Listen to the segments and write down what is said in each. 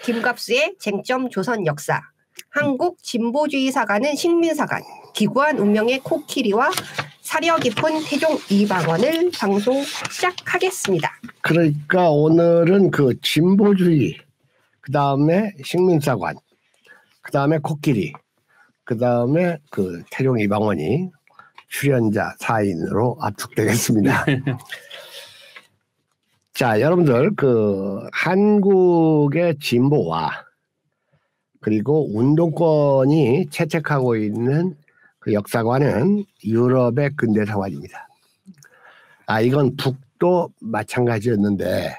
김갑수의 쟁점 조선 역사, 한국 진보주의 사관은 식민사관, 기구한 운명의 코끼리와 사려 깊은 태종 이방원을 방송 시작하겠습니다. 그러니까 오늘은 그 진보주의, 그 다음에 식민사관, 그 다음에 코끼리, 그 다음에 그 태종 이방원이 출연자 4인으로 압축되겠습니다. 자, 여러분들 그 한국의 진보와 그리고 운동권이 채택하고 있는 그 역사관은 유럽의 근대사관입니다. 이건 북도 마찬가지였는데,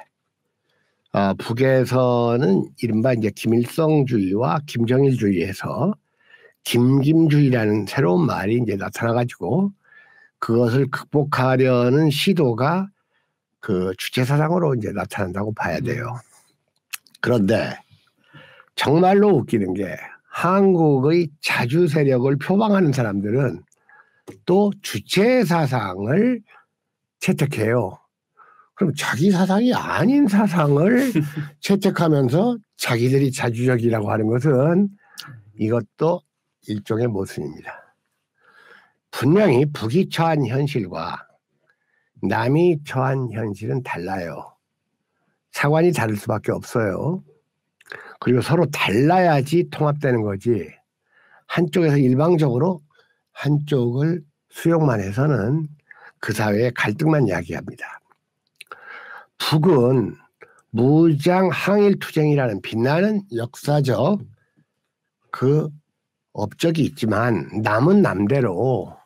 북에서는 이른바 이제 김일성주의와 김정일주의에서 김김주의라는 새로운 말이 이제 나타나가지고 그것을 극복하려는 시도가 그 주체사상으로 이제 나타난다고 봐야 돼요. 그런데 정말로 웃기는 게 한국의 자주 세력을 표방하는 사람들은 또 주체사상을 채택해요. 그럼 자기 사상이 아닌 사상을 채택하면서 자기들이 자주적이라고 하는 것은 이것도 일종의 모순입니다. 분명히 북이 처한 현실과 남이 처한 현실은 달라요. 사관이 다를 수밖에 없어요. 그리고 서로 달라야지 통합되는 거지, 한쪽에서 일방적으로 한쪽을 수용만 해서는 그 사회의 갈등만 야기합니다. 북은 무장 항일투쟁이라는 빛나는 역사적 그 업적이 있지만 남은 남대로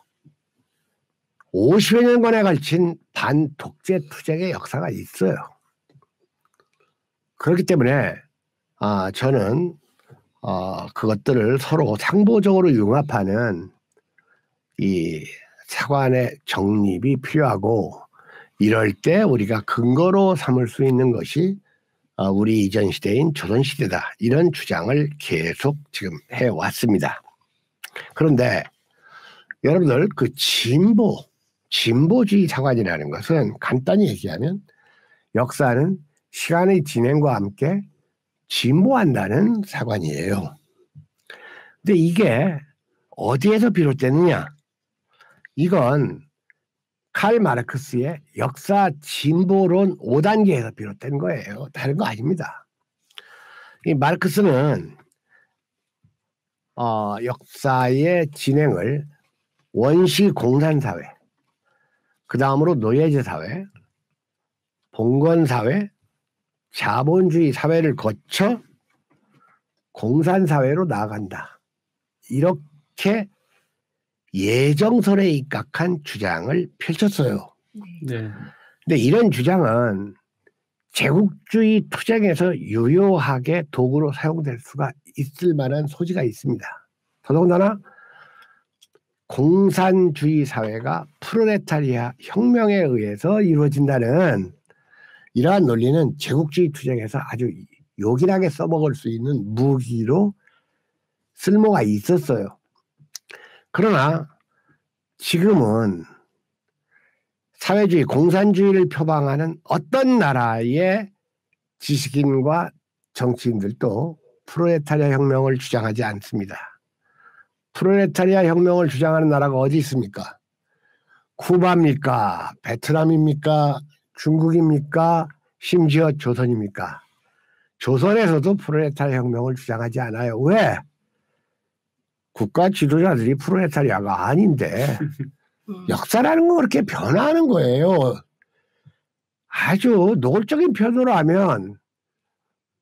50여 년간에 걸친 반독재 투쟁의 역사가 있어요. 그렇기 때문에 저는 그것들을 서로 상보적으로 융합하는 이 사관의 정립이 필요하고, 이럴 때 우리가 근거로 삼을 수 있는 것이 우리 이전 시대인 조선시대다, 이런 주장을 계속 지금 해왔습니다. 그런데 여러분들 그 진보주의 사관이라는 것은 간단히 얘기하면 역사는 시간의 진행과 함께 진보한다는 사관이에요. 근데 이게 어디에서 비롯됐느냐? 이건 칼 마르크스의 역사 진보론 5단계에서 비롯된 거예요. 다른 거 아닙니다. 이 마르크스는 역사의 진행을 원시 공산사회, 그 다음으로 노예제 사회, 봉건사회, 자본주의 사회를 거쳐 공산사회로 나아간다, 이렇게 예정설에 입각한 주장을 펼쳤어요. 네. 근데 이런 주장은 제국주의 투쟁에서 유효하게 도구로 사용될 수가 있을 만한 소지가 있습니다. 더더군다나 공산주의 사회가 프롤레타리아 혁명에 의해서 이루어진다는 이러한 논리는 제국주의 투쟁에서 아주 요긴하게 써먹을 수 있는 무기로 쓸모가 있었어요. 그러나 지금은 사회주의, 공산주의를 표방하는 어떤 나라의 지식인과 정치인들도 프롤레타리아 혁명을 주장하지 않습니다. 프롤레타리아 혁명을 주장하는 나라가 어디 있습니까? 쿠바입니까? 베트남입니까? 중국입니까? 심지어 조선입니까? 조선에서도 프롤레타리아 혁명을 주장하지 않아요. 왜? 국가 지도자들이 프롤레타리아가 아닌데 역사라는 건 그렇게 변화하는 거예요. 아주 노골적인 표현으로 하면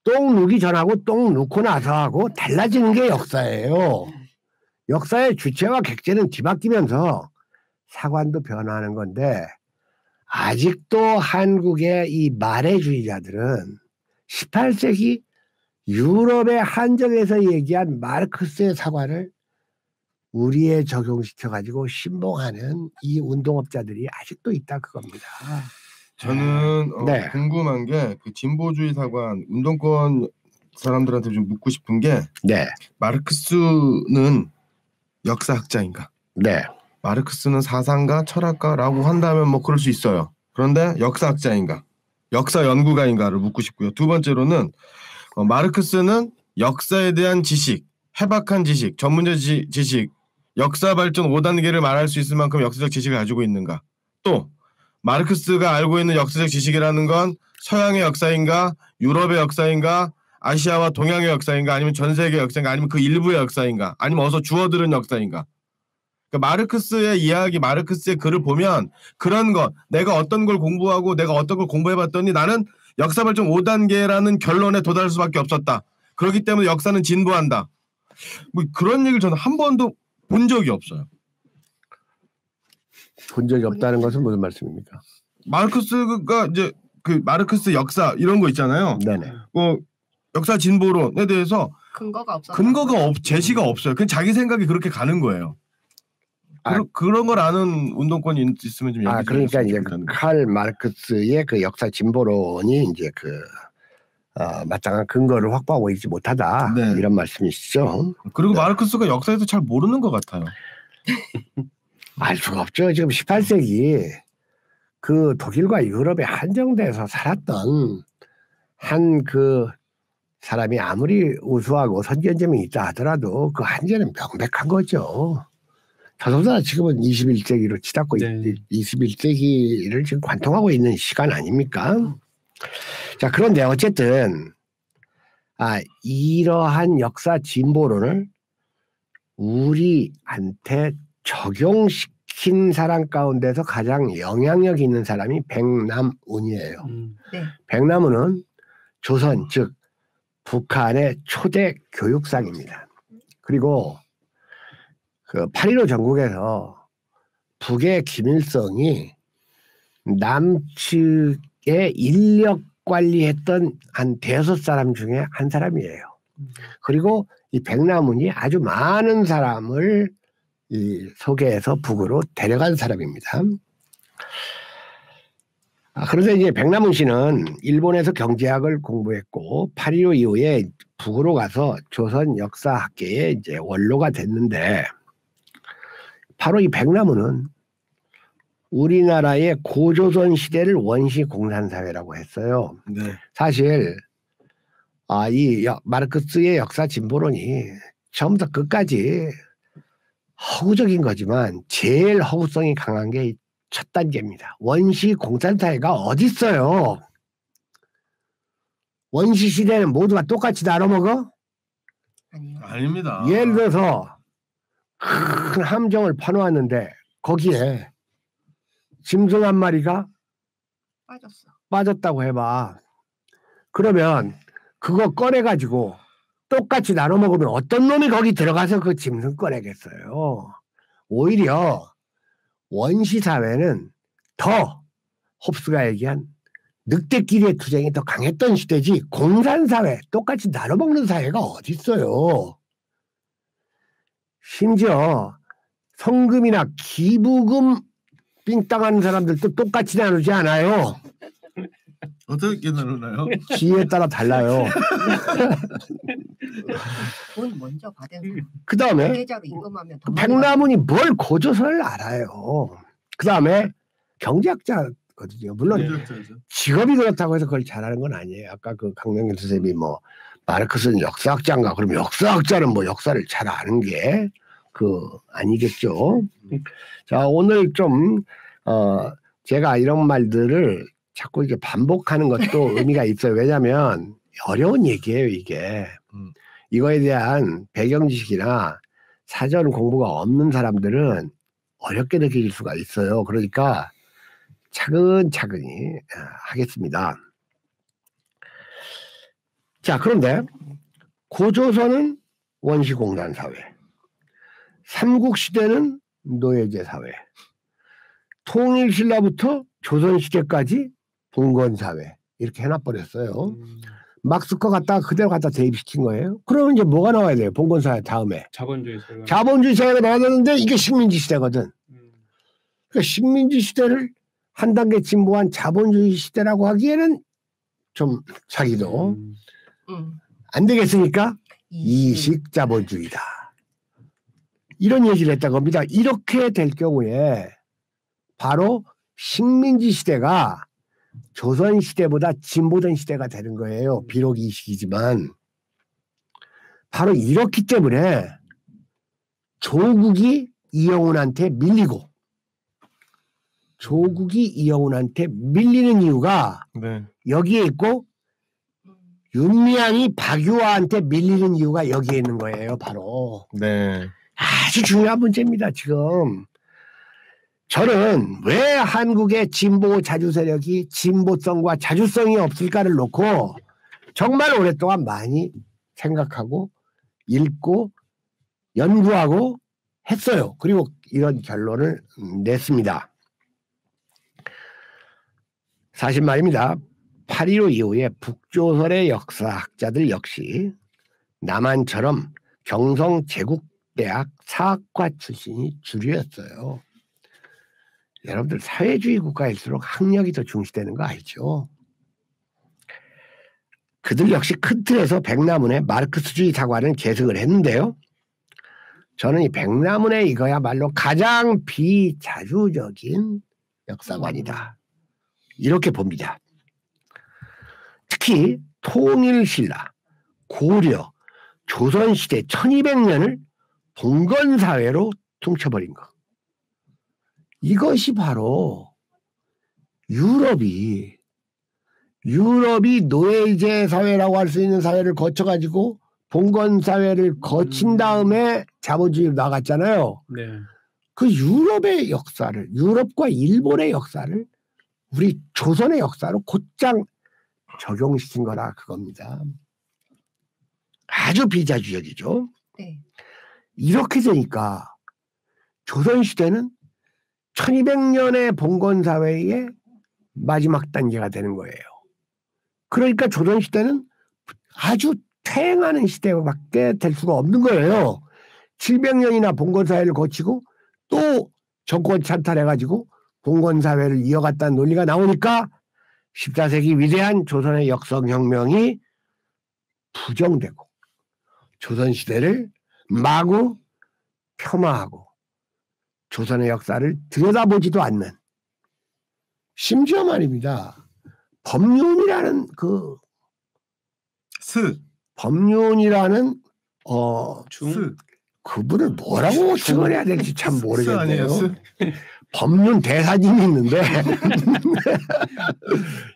똥 누기 전하고 똥 누고 나서하고 달라지는 게 역사예요. 역사의 주체와 객체는 뒤바뀌면서 사관도 변화하는 건데, 아직도 한국의 이 말해주의자들은 18세기 유럽의 한정에서 얘기한 마르크스의 사관을 우리에 적용시켜가지고 신봉하는 이 운동업자들이 아직도 있다, 그겁니다. 저는 네. 궁금한 게 그 진보주의 사관 운동권 사람들한테 좀 묻고 싶은 게, 네. 마르크스는 역사학자인가? 네. 마르크스는 사상가, 철학가라고 한다면 뭐 그럴 수 있어요. 그런데 역사학자인가? 역사 연구가인가를 묻고 싶고요. 두 번째로는 마르크스는 역사에 대한 지식, 해박한 지식, 전문적 지식, 역사 발전 5단계를 말할 수 있을 만큼 역사적 지식을 가지고 있는가? 또 마르크스가 알고 있는 역사적 지식이라는 건 서양의 역사인가, 유럽의 역사인가, 아시아와 동양의 역사인가, 아니면 전 세계 역사인가, 아니면 그 일부의 역사인가, 아니면 어서 주워들은 역사인가? 그러니까 마르크스의 이야기, 마르크스의 글을 보면 그런 것, 내가 어떤 걸 공부하고 내가 어떤 걸 공부해봤더니 나는 역사 발전 5단계라는 결론에 도달할 수밖에 없었다. 그렇기 때문에 역사는 진보한다. 뭐 그런 얘기를 저는 한 번도 본 적이 없어요. 본 적이 없다는 것은 무슨 말씀입니까? 마르크스가 이제 그 마르크스 역사 이런 거 있잖아요. 네네. 뭐 역사 진보론에 대해서 제시가 없어요. 그냥 자기 생각이 그렇게 가는 거예요. 그런 걸 아는 운동권이 있으면 좀 얘기 좀 그러니까 이제 칼 마르크스의 그 역사 진보론이 이제 마땅한 근거를 확보하고 있지 못하다. 네. 이런 말씀이시죠. 그리고 마르크스가 역사에서 잘 모르는 것 같아요. 알 수가 없죠. 지금 18세기 그 독일과 유럽에 한정돼서 살았던 한 그 사람이 아무리 우수하고 선견점이 있다 하더라도 그 한계는 명백한 거죠. 더더구나 지금은 21세기로 치닫고 네. 21세기를 지금 관통하고 있는 시간 아닙니까? 자, 그런데 어쨌든 이러한 역사 진보론을 우리한테 적용시킨 사람 가운데서 가장 영향력 있는 사람이 백남운이에요. 네. 백남운은 조선, 즉 북한의 초대 교육상입니다. 그리고 그 8.15 전국에서 북의 김일성이 남측의 인력 관리했던 한 대여섯 사람 중에 한 사람이에요. 그리고 이 백남운이 아주 많은 사람을 소개해서 북으로 데려간 사람입니다. 그런데 이제 백남운 씨는 일본에서 경제학을 공부했고 8.15 이후에 북으로 가서 조선 역사학계의 이제 원로가 됐는데 바로 이 백남운은 우리나라의 고조선 시대를 원시 공산사회라고 했어요. 네. 사실 이 마르크스의 역사 진보론이 처음부터 끝까지 허구적인 거지만 제일 허구성이 강한 게 첫 단계입니다. 원시 공산사회가 어디 있어요? 원시 시대는 모두가 똑같이 나눠먹어? 아니요. 아닙니다. 예를 들어서 큰 함정을 파놓았는데 거기에 짐승 한 마리가 빠졌다고 해봐. 그러면 그거 꺼내가지고 똑같이 나눠 먹으면 어떤 놈이 거기 들어가서 그 짐승 꺼내겠어요. 오히려 원시사회는 더 홉스가 얘기한 늑대끼리의 투쟁이 더 강했던 시대지 공산사회, 똑같이 나눠 먹는 사회가 어디 있어요. 심지어 성금이나 기부금 삥땅하는 사람들도 똑같이 나누지 않아요. 어떻게 나누나요? 지혜에 따라 달라요. 돈 먼저 받은 그 다음에 계좌로 입금하면 더 백남운이 뭘 고조선을 알아요. 그 다음에 경제학자거든요. 물론 직업이 그렇다고 해서 그걸 잘하는 건 아니에요. 아까 그 강명길 선생님이 뭐 마르크스는 역사학자인가? 그럼 역사학자는 뭐 역사를 잘 아는 게 아니겠죠. 자, 오늘 좀 제가 이런 말들을 자꾸 이렇게 반복하는 것도 의미가 있어요. 왜냐하면 어려운 얘기예요, 이게. 이거에 대한 배경 지식이나 사전 공부가 없는 사람들은 어렵게 느낄 수가 있어요. 그러니까 차근차근히 하겠습니다. 자, 그런데 고조선은 원시공산사회, 삼국시대는 노예제사회, 통일신라부터 조선시대까지 봉건사회 이렇게 해놔버렸어요. 막스커 갖다가 그대로 갖다 대입시킨 거예요. 그러면 이제 뭐가 나와야 돼요? 봉건사회 다음에 자본주의 사회가 나와야 되는데 이게 식민지 시대거든. 그러니까 식민지 시대를 한 단계 진보한 자본주의 시대라고 하기에는 좀 자기도 안 되겠으니까 이식자본주의다. 이런 얘기를 했다고 합니다. 이렇게 될 경우에 바로 식민지 시대가 조선 시대보다 진보된 시대가 되는 거예요. 비록 이식이지만. 바로 이렇기 때문에 조국이 이영훈한테 밀리고 조국이 이영훈한테 밀리는 이유가 네. 여기에 있고 윤미향이 박유화한테 밀리는 이유가 여기에 있는 거예요. 바로. 네. 아주 중요한 문제입니다. 지금. 저는 왜 한국의 진보 자주 세력이 진보성과 자주성이 없을까를 놓고 정말 오랫동안 많이 생각하고 읽고 연구하고 했어요. 그리고 이런 결론을 냈습니다. 사실 말입니다. 8.15 이후에 북조선의 역사학자들 역시 남한처럼 경성제국대학 사학과 출신이 주류였어요. 여러분들 사회주의 국가일수록 학력이 더 중시되는 거 알죠? 그들 역시 큰 틀에서 백남훈의 마르크스주의 사관을 계승을 했는데요. 저는 이 백남훈의 이거야말로 가장 비자주적인 역사관이다. 이렇게 봅니다. 특히 통일신라, 고려, 조선시대 1200년을 봉건사회로 퉁쳐버린 것. 이것이 바로 유럽이 노예제 사회라고 할 수 있는 사회를 거쳐가지고 봉건사회를 거친 다음에 자본주의로 나갔잖아요. 네. 그 유럽의 역사를, 유럽과 일본의 역사를 우리 조선의 역사로 곧장 적용시킨 거라 그겁니다. 아주 비자주적이죠. 네. 이렇게 되니까 조선시대는 1200년의 봉건사회의 마지막 단계가 되는 거예요. 그러니까 조선시대는 아주 퇴행하는 시대밖에 될 수가 없는 거예요. 700년이나 봉건사회를 거치고 또 정권 찬탈해가지고 봉건사회를 이어갔다는 논리가 나오니까 14세기 위대한 조선의 역성혁명이 부정되고 조선시대를 마구 폄하하고 조선의 역사를 들여다보지도 않는, 심지어 말입니다. 법륜이라는 법륜이라는 그분을 뭐라고 칭을 해야 될지 참 모르겠네요. 법륜 대사님이 있는데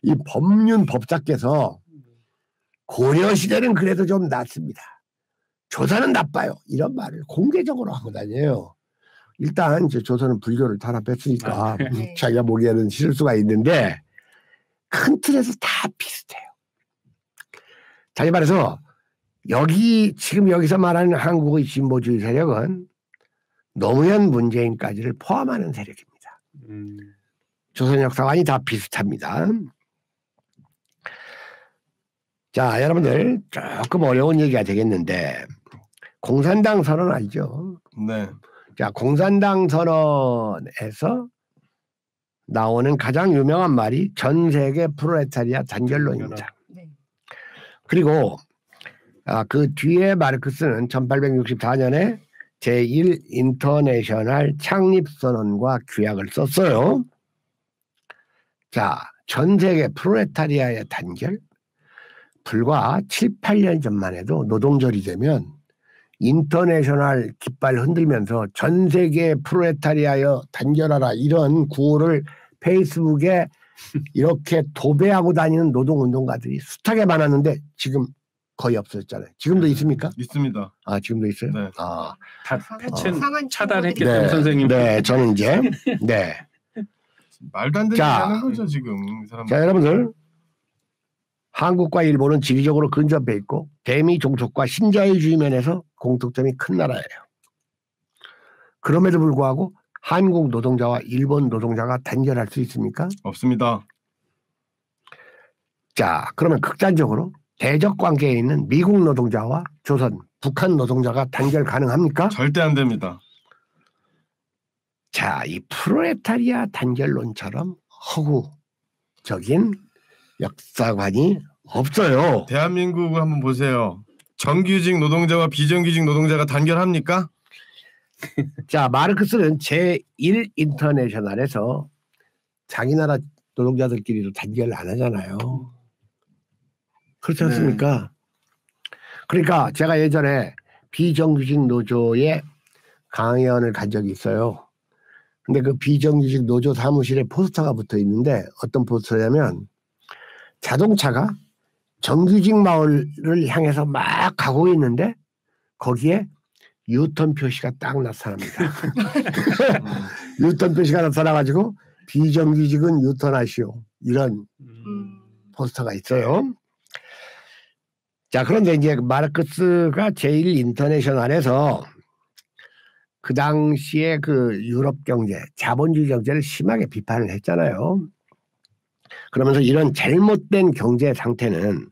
이 법륜 법사께서 고려 시대는 그래도 좀 낫습니다. 조선은 나빠요. 이런 말을 공개적으로 하고 다녀요. 일단 조선은 불교를 탄압했으니까 네. 자기가 보기에는 싫을 수가 있는데 큰 틀에서 다 비슷해요. 다시 말해서 지금 여기서 말하는 한국의 진보주의 세력은 노무현 문재인까지를 포함하는 세력입니다. 조선 역사관이 다 비슷합니다. 자, 여러분들 조금 어려운 얘기가 되겠는데 공산당 선언 알죠? 네. 자, 공산당 선언에서 나오는 가장 유명한 말이 전 세계 프롤레타리아 단결론입니다. 네. 그리고 그 뒤에 마르크스는 1864년에 제1 인터내셔널 창립선언과 규약을 썼어요. 자, 전 세계 프롤레타리아의 단결, 불과 7, 8년 전만 해도 노동절이 되면 인터내셔널 깃발 흔들면서 전 세계 프롤레타리아여 단결하라 이런 구호를 페이스북에 이렇게 도배하고 다니는 노동운동가들이 숱하게 많았는데 지금 거의 없어졌잖아요. 지금도 있습니까? 있습니다. 아, 지금도 있어요? 네. 아, 다 패친 상한 차단했겠죠, 네, 선생님. 네, 저는 이제 네. 말도 안 되는 자, 얘기 하는 거죠 지금 이 사람. 자, 여러분들 한국과 일본은 지리적으로 근접해 있고 대미 종속과 신자유주의 면에서 공통점이 큰 나라예요. 그럼에도 불구하고 한국 노동자와 일본 노동자가 단결할 수 있습니까? 없습니다. 자, 그러면 극단적으로 대적 관계에 있는 미국 노동자와 조선, 북한 노동자가 단결 가능합니까? 절대 안 됩니다. 자, 이 프롤레타리아 단결론처럼 허구적인 역사관이 없어요. 대한민국을 한번 보세요. 정규직 노동자와 비정규직 노동자가 단결합니까? 자, 마르크스는 제1 인터내셔널에서 자기 나라 노동자들끼리도 단결을 안 하잖아요. 그렇지 않습니까? 그러니까 제가 예전에 비정규직 노조에 강연을 간 적이 있어요. 근데 그 비정규직 노조 사무실에 포스터가 붙어 있는데 어떤 포스터냐면 자동차가 정규직 마을을 향해서 막 가고 있는데 거기에 유턴 표시가 딱 나타납니다. 유턴 표시가 나타나가지고 비정규직은 유턴하시오. 이런 포스터가 있어요. 자, 그런데 이제 마르크스가 제일 인터내셔널에서 그 당시에 그 유럽 경제, 자본주의 경제를 심하게 비판을 했잖아요. 그러면서 이런 잘못된 경제 상태는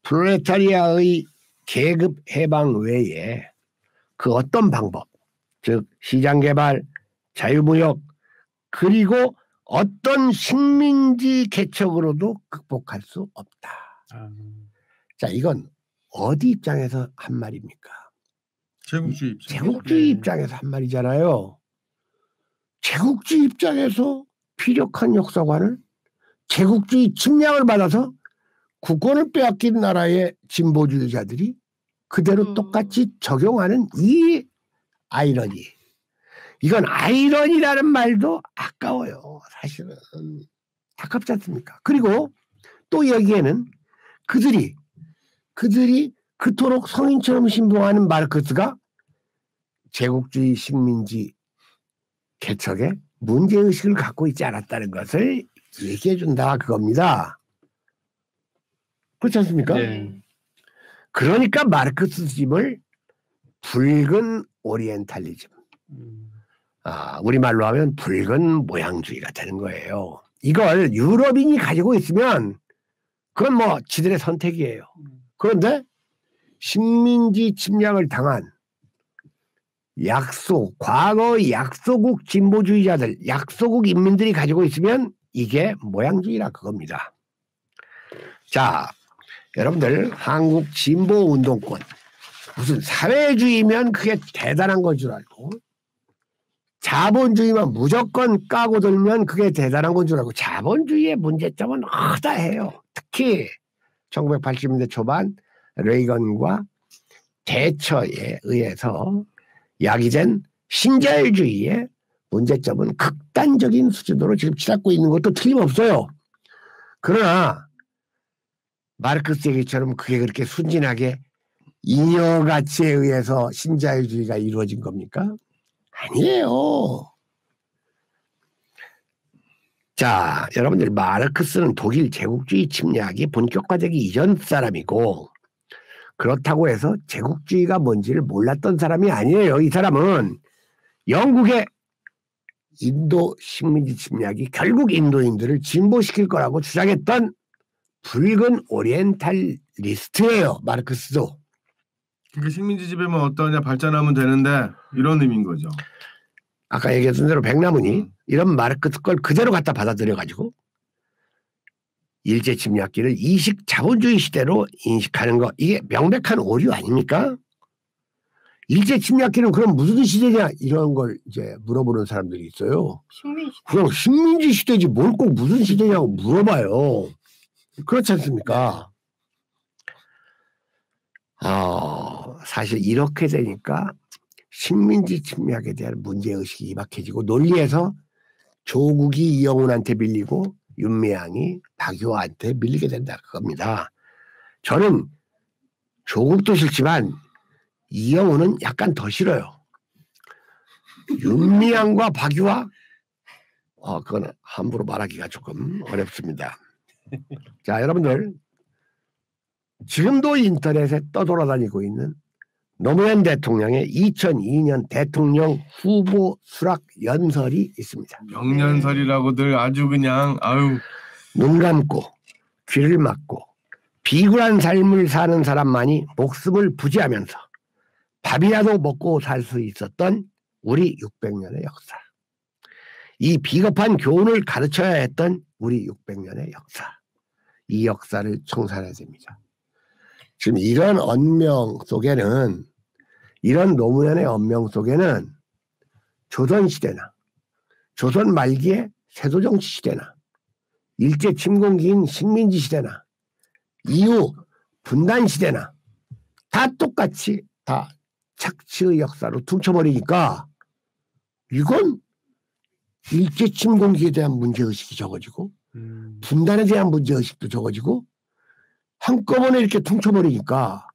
프롤레타리아의 계급 해방 외에 그 어떤 방법, 즉 시장 개발, 자유무역, 그리고 어떤 식민지 개척으로도 극복할 수 없다. 자, 이건 어디 입장에서 한 말입니까? 제국주의 입장에서 한 말이잖아요. 제국주의 입장에서 피력한 역사관을 제국주의 침략을 받아서 국권을 빼앗긴 나라의 진보주의자들이 그대로 똑같이 적용하는 이 아이러니. 이건 아이러니라는 말도 아까워요. 사실은 아깝지 않습니까? 그리고 또 여기에는 그들이 그토록 성인처럼 신봉하는 마르크스가 제국주의 식민지 개척에 문제의식을 갖고 있지 않았다는 것을 얘기해 준다 그겁니다. 그렇지 않습니까? 네. 그러니까 마르크스즘을 붉은 오리엔탈리즘, 우리말로 하면 붉은 모양주의가 되는 거예요. 이걸 유럽인이 가지고 있으면 그건 뭐 지들의 선택이에요. 그런데 식민지 침략을 당한 과거 약소국 진보주의자들, 약소국 인민들이 가지고 있으면 이게 모양주의라 그겁니다. 자, 여러분들 한국 진보운동권 무슨 사회주의면 그게 대단한 건 줄 알고 자본주의만 무조건 까고 들면 그게 대단한 건 줄 알고 자본주의의 문제점은 허다해요. 특히 1980년대 초반 레이건과 대처에 의해서 야기된 신자유주의의 문제점은 극단적인 수준으로 지금 치닫고 있는 것도 틀림없어요. 그러나 마르크스 얘기처럼 그게 그렇게 순진하게 잉여가치에 의해서 신자유주의가 이루어진 겁니까? 아니에요. 자, 여러분들 마르크스는 독일 제국주의 침략이 본격화되기 이전 사람이고 그렇다고 해서 제국주의가 뭔지를 몰랐던 사람이 아니에요. 이 사람은 영국의 인도 식민지 침략이 결국 인도인들을 진보시킬 거라고 주장했던 붉은 오리엔탈리스트예요. 마르크스도. 그러니까 식민지 지배만 어떠냐 발전하면 되는데 이런 의미인 거죠. 아까 얘기했던 대로 백남훈이 이런 마르크스 걸 그대로 갖다 받아들여가지고 일제 침략기를 이식 자본주의 시대로 인식하는 거, 이게 명백한 오류 아닙니까? 일제 침략기는 그럼 무슨 시대냐 이런 걸 이제 물어보는 사람들이 있어요. 그럼 식민지 시대지 뭘 꼭 무슨 시대냐고 물어봐요. 그렇지 않습니까? 사실 이렇게 되니까 식민지 침략에 대한 문제의식이 임박해지고 논리에서 조국이 이영훈한테 밀리고 윤미향이 박유화한테 밀리게 된다 그겁니다. 저는 조국도 싫지만 이영훈은 약간 더 싫어요. 윤미향과 박유화? 그건 함부로 말하기가 조금 어렵습니다. 자, 여러분들 지금도 인터넷에 떠돌아다니고 있는 노무현 대통령의 2002년 대통령 후보 수락 연설이 있습니다. 명연설이라고들 아주 그냥 눈 감고 귀를 막고 비굴한 삶을 사는 사람만이 목숨을 부지하면서 밥이라도 먹고 살 수 있었던 우리 600년의 역사. 이 비겁한 교훈을 가르쳐야 했던 우리 600년의 역사. 이 역사를 청산해야 됩니다. 지금 이런 언명 속에는, 이런 노무현의 언명 속에는 조선시대나 조선 말기의 세조정치 시대나 일제 침공기인 식민지 시대나 이후 분단 시대나 다 똑같이 다 착취의 역사로 퉁쳐버리니까 이건 일제 침공기에 대한 문제의식이 적어지고 분단에 대한 문제의식도 적어지고 한꺼번에 이렇게 퉁쳐버리니까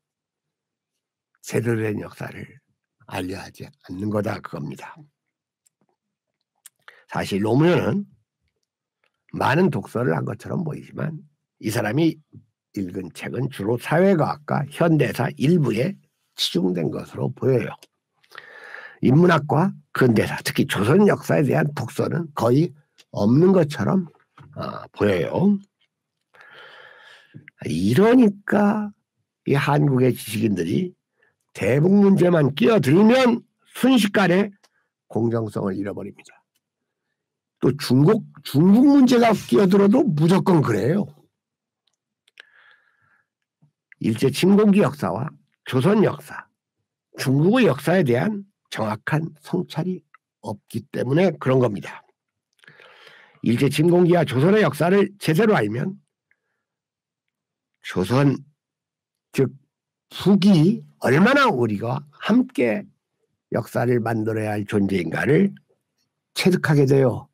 제대로 된 역사를 알려야 하지 않는 거다 그겁니다. 사실 노무현은 많은 독서를 한 것처럼 보이지만 이 사람이 읽은 책은 주로 사회과학과 현대사 일부에 치중된 것으로 보여요. 인문학과 근대사, 특히 조선 역사에 대한 독서는 거의 없는 것처럼 보여요. 이러니까 이 한국의 지식인들이 대북 문제만 끼어들면 순식간에 공정성을 잃어버립니다. 또 중국 문제가 끼어들어도 무조건 그래요. 일제 침공기 역사와 조선 역사, 중국의 역사에 대한 정확한 성찰이 없기 때문에 그런 겁니다. 일제 침공기와 조선의 역사를 제대로 알면 조선, 즉 북이 얼마나 우리가 함께 역사를 만들어야 할 존재인가를 체득하게 돼요.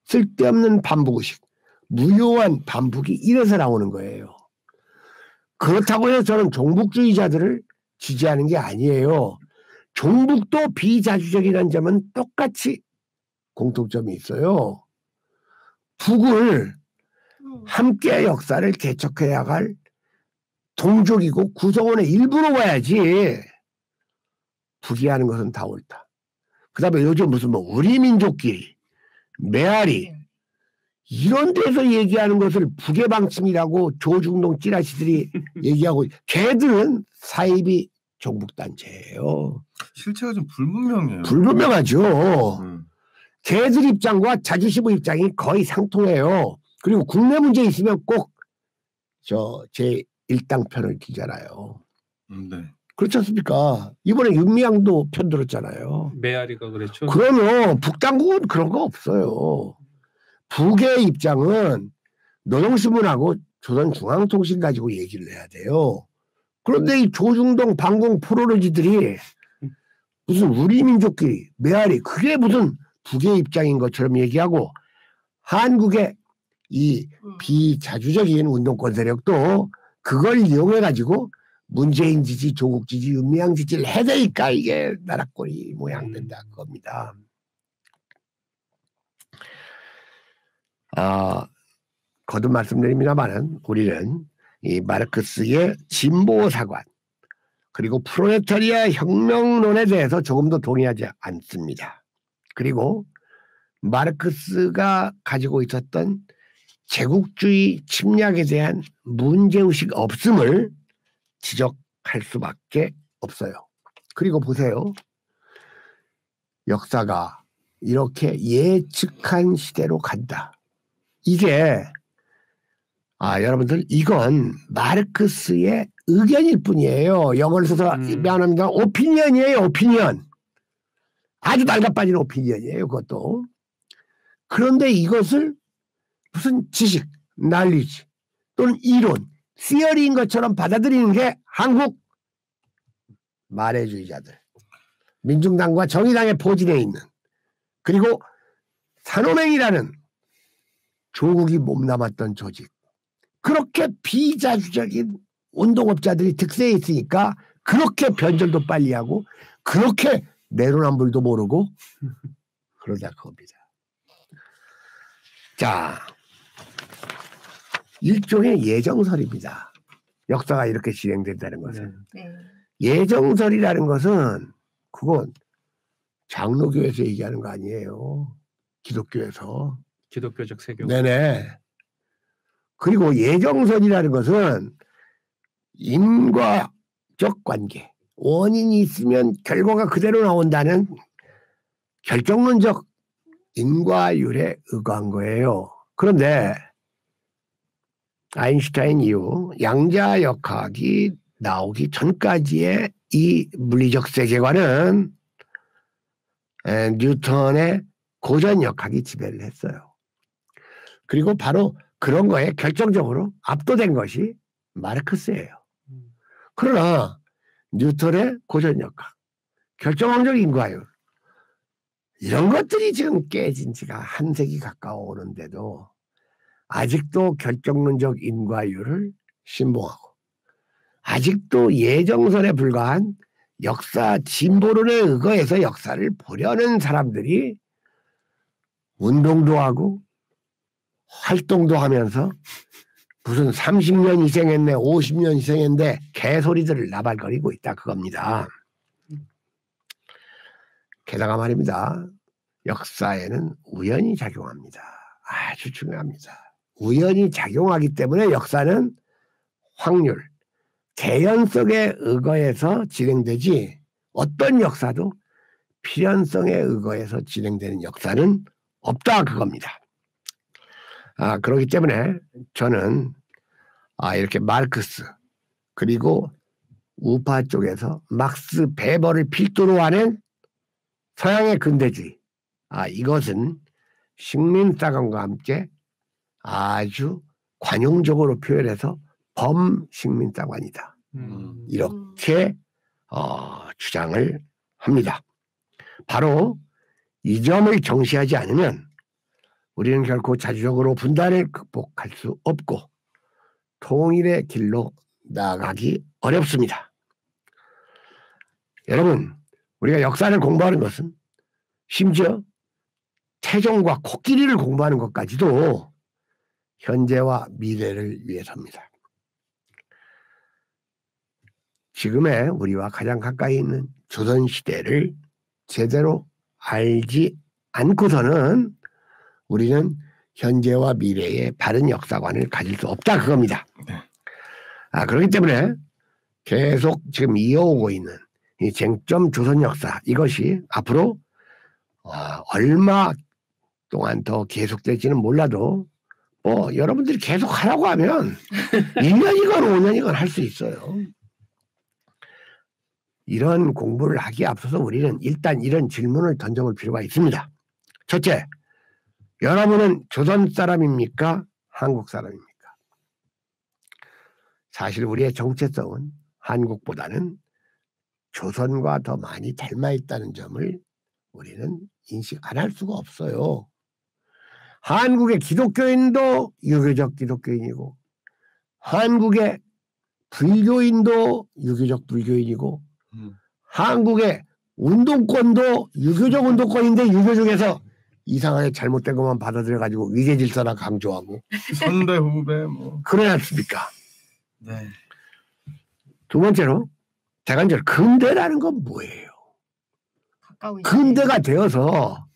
쓸데없는 반복의식, 무효한 반복이 이래서 나오는 거예요. 그렇다고 해서 저는 종북주의자들을 지지하는 게 아니에요. 종북도 비자주적이라는 점은 똑같이 공통점이 있어요. 북을 함께 역사를 개척해야 할 동족이고 구성원의 일부로 봐야지 북이 하는 것은 다 옳다. 그 다음에 요즘 무슨 뭐 우리 민족끼리 메아리 이런 데서 얘기하는 것을 북의 방침이라고 조중동 찌라시들이 얘기하고 걔들은 사이비 종북단체예요. 실체가 좀 불분명해요. 불분명하죠. 걔들 입장과 자주시부 입장이 거의 상통해요. 그리고 국내 문제 있으면 꼭 제 일당편을 들잖아요. 네. 그렇지 않습니까? 이번에 윤미향도 편들었잖아요. 메아리가 그랬죠. 그러면 북당국은 그런 거 없어요. 북의 입장은 노동신문하고 조선중앙통신 가지고 얘기를 해야 돼요. 그런데 이 조중동 방공 포로로지들이 무슨 우리 민족끼리 메아리 그게 무슨 북의 입장인 것처럼 얘기하고 한국의 이 비자주적인 운동권 세력도 그걸 이용해 가지고 문재인 지지, 조국 지지, 윤미향 지지를 해대니까 이게 나락골이 모양된다 겁니다. 거듭 말씀드립니다만은 우리는 이 마르크스의 진보사관 그리고 프롤레타리아 혁명론에 대해서 조금도 동의하지 않습니다. 그리고 마르크스가 가지고 있었던 제국주의 침략에 대한 문제의식 없음을 지적할 수밖에 없어요. 그리고 보세요. 역사가 이렇게 예측한 시대로 간다. 이게 여러분들 이건 마르크스의 의견일 뿐이에요. 영어를 써서 미안합니다. 오피니언이에요. 오피니언. 아주 낡아빠진 오피니언이에요. 그것도. 그런데 이것을 무슨 지식, 날리지 또는 이론, 시어리인 것처럼 받아들이는 게 한국 만해주의자들, 민중당과 정의당의 포진에 있는 그리고 산호맹이라는 조국이 몸담았던 조직 그렇게 비자주적인 운동업자들이 득세해 있으니까 그렇게 변절도 빨리 하고 그렇게 내로남불도 모르고 그러다 겁니다. 자, 일종의 예정설입니다. 역사가 이렇게 진행된다는 것은. 네. 예정설이라는 것은 그건 장로교에서 얘기하는 거 아니에요. 기독교에서. 기독교적 세교. 네네. 그리고 예정설이라는 것은 인과적 관계, 원인이 있으면 결과가 그대로 나온다는 결정론적 인과율에 의거한 거예요. 그런데 아인슈타인 이후 양자역학이 나오기 전까지의 이 물리적 세계관은 뉴턴의 고전역학이 지배를 했어요. 그리고 바로 그런 거에 결정적으로 압도된 것이 마르크스예요. 그러나 뉴턴의 고전역학, 결정론적 인과율 이런 것들이 지금 깨진 지가 한 세기 가까워 오는데도 아직도 결정론적 인과율을 신봉하고 아직도 예정선에 불과한 역사 진보론에 의거해서 역사를 보려는 사람들이 운동도 하고 활동도 하면서 무슨 30년 희생했네 50년 희생했네 개소리들을 나발거리고 있다 그겁니다. 게다가 말입니다. 역사에는 우연이 작용합니다. 아주 중요합니다. 우연이 작용하기 때문에 역사는 확률, 개연성에 의거해서 진행되지 어떤 역사도 필연성에 의거해서 진행되는 역사는 없다 그겁니다. 그렇기 때문에 저는 이렇게 마르크스 그리고 우파 쪽에서 막스 베버를 필두로 하는 서양의 근대주의 이것은 식민사관과 함께 아주 관용적으로 표현해서 범식민사관이다. 이렇게 주장을 합니다. 바로 이 점을 정시하지 않으면 우리는 결코 자주적으로 분단을 극복할 수 없고 통일의 길로 나아가기 어렵습니다. 여러분, 우리가 역사를 공부하는 것은 심지어 태종과 코끼리를 공부하는 것까지도 현재와 미래를 위해서입니다. 지금의 우리와 가장 가까이 있는 조선시대를 제대로 알지 않고서는 우리는 현재와 미래의 바른 역사관을 가질 수 없다 그겁니다. 그렇기 때문에 계속 지금 이어오고 있는 이 쟁점 조선 역사 이것이 앞으로 얼마 동안 더 계속될지는 몰라도 여러분들이 계속 하라고 하면 1년이건 5년이건 할 수 있어요. 이런 공부를 하기에 앞서서 우리는 일단 이런 질문을 던져볼 필요가 있습니다. 첫째, 여러분은 조선 사람입니까? 한국 사람입니까? 사실 우리의 정체성은 한국보다는 조선과 더 많이 닮아 있다는 점을 우리는 인식 안 할 수가 없어요. 한국의 기독교인도 유교적 기독교인이고 한국의 불교인도 유교적 불교인이고 한국의 운동권도 유교적 운동권인데 유교 중에서 이상하게 잘못된 것만 받아들여가지고 위계질서나 강조하고 선배 후배 뭐 그러지 않습니까? 네. 두 번째로 대간절 근대라는 건 뭐예요? 근대가 되어서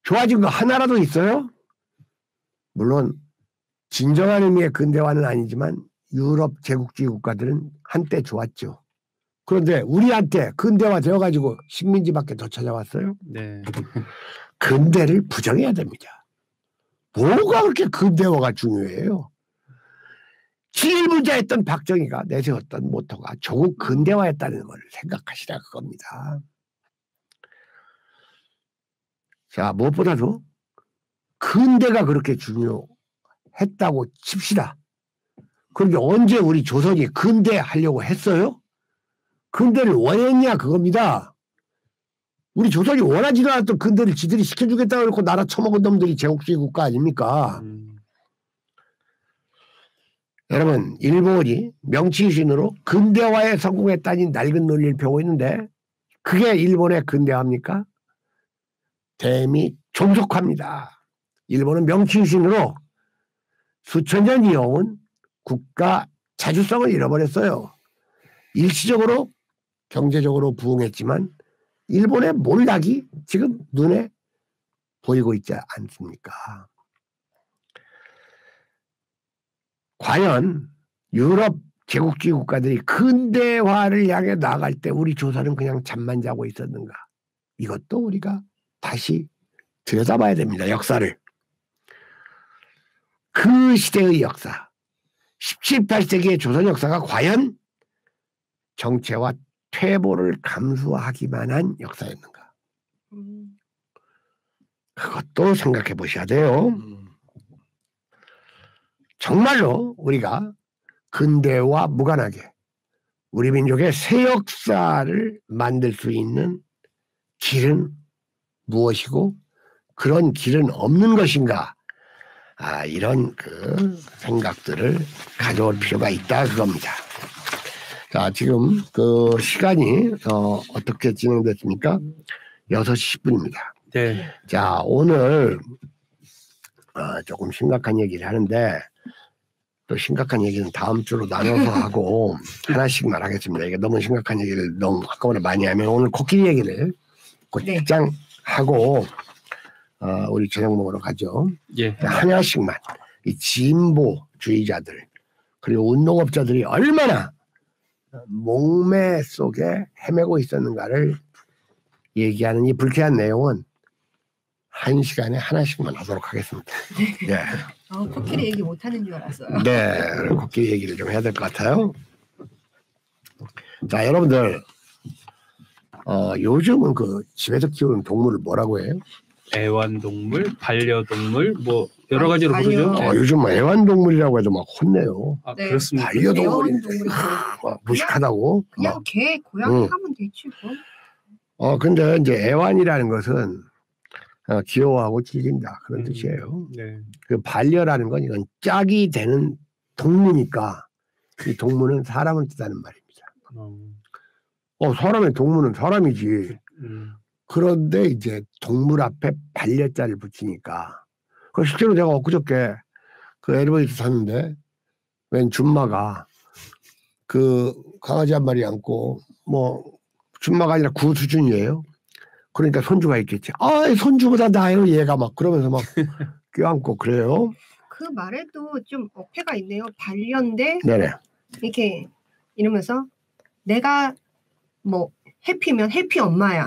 좋아진 거 하나라도 있어요? 물론 진정한 의미의 근대화는 아니지만 유럽 제국주의 국가들은 한때 좋았죠. 그런데 우리한테 근대화 되어가지고 식민지밖에 더 찾아왔어요? 네. 근대를 부정해야 됩니다. 뭐가 그렇게 근대화가 중요해요? 7.1문자 했던 박정희가 내세웠던 모토가 조국 근대화했다는 걸 생각하시라 그겁니다. 자, 무엇보다도 근대가 그렇게 중요했다고 칩시다. 그런데 언제 우리 조선이 근대하려고 했어요? 근대를 원했냐 그겁니다. 우리 조선이 원하지도 않았던 근대를 지들이 시켜주겠다고 그러고 나라 처먹은 놈들이 제국주의 국가 아닙니까? 여러분, 일본이 명치유신으로 근대화에 성공했다니 낡은 논리를 펴고 있는데 그게 일본의 근대화입니까? 대미 종속화입니다. 일본은 명치유신으로 수천 년 이어온 국가 자주성을 잃어버렸어요. 일시적으로 경제적으로 부흥했지만 일본의 몰락이 지금 눈에 보이고 있지 않습니까? 과연 유럽 제국주의 국가들이 근대화를 향해 나아갈 때 우리 조선은 그냥 잠만 자고 있었는가? 이것도 우리가 다시 들여다봐야 됩니다. 역사를. 그 시대의 역사, 17, 18세기의 조선 역사가 과연 정체와 퇴보를 감수하기만 한 역사였는가? 그것도 생각해 보셔야 돼요. 정말로 우리가 근대와 무관하게 우리 민족의 새 역사를 만들 수 있는 길은 무엇이고 그런 길은 없는 것인가? 이런 그 생각들을 가져올 필요가 있다 그겁니다. 자, 지금 그 시간이 어떻게 진행됐습니까? 6시 10분입니다. 네. 자, 오늘 조금 심각한 얘기를 하는데 또 심각한 얘기는 다음 주로 나눠서 하고 하나씩만 하겠습니다. 이게 너무 심각한 얘기를 너무 한꺼번에 많이 하면 오늘 코끼리 얘기를 곧장 하고 우리 저녁 먹으러 가죠. 예. 하나씩만 이 진보주의자들 그리고 운동업자들이 얼마나 목매 속에 헤매고 있었는가를 얘기하는 이 불쾌한 내용은 1시간에 하나씩만 하도록 하겠습니다. 네. 코끼리 얘기 못하는 줄 알았어요. 네, 코끼리 얘기를 좀 해야 될 것 같아요. 자, 여러분들 요즘은 그 집에서 키우는 동물을 뭐라고 해요? 애완동물, 반려동물, 뭐 여러 가지로 부르죠. 요즘 뭐 애완동물이라고 해도 막 혼내요. 네. 그렇습니다. 반려동물인데 무식하다고. 그냥 개, 고양이 하면 되지 뭐. 근데 이제 애완이라는 것은 귀여워하고 즐긴다 그런 뜻이에요. 네. 그 반려라는 건 이건 짝이 되는 동무니까 이 동무는 사람을 뜻하는 말입니다. 사람의 동무는 사람이지. 그런데 이제 동물 앞에 반려자를 붙이니까 실제로 제가 엊그저께 그 엘리베이터 탔는데 웬 줌마가 그 강아지 한 마리 안고 뭐 줌마가 아니라 구 수준이에요. 그러니까 손주가 있겠지. 손주보다 나아요 얘가 막 그러면서 막 껴안고 그래요. 그 말에도 좀 어폐가 있네요. 반려인데 네네. 이렇게 이러면서 내가 뭐 해피면 해피 엄마야.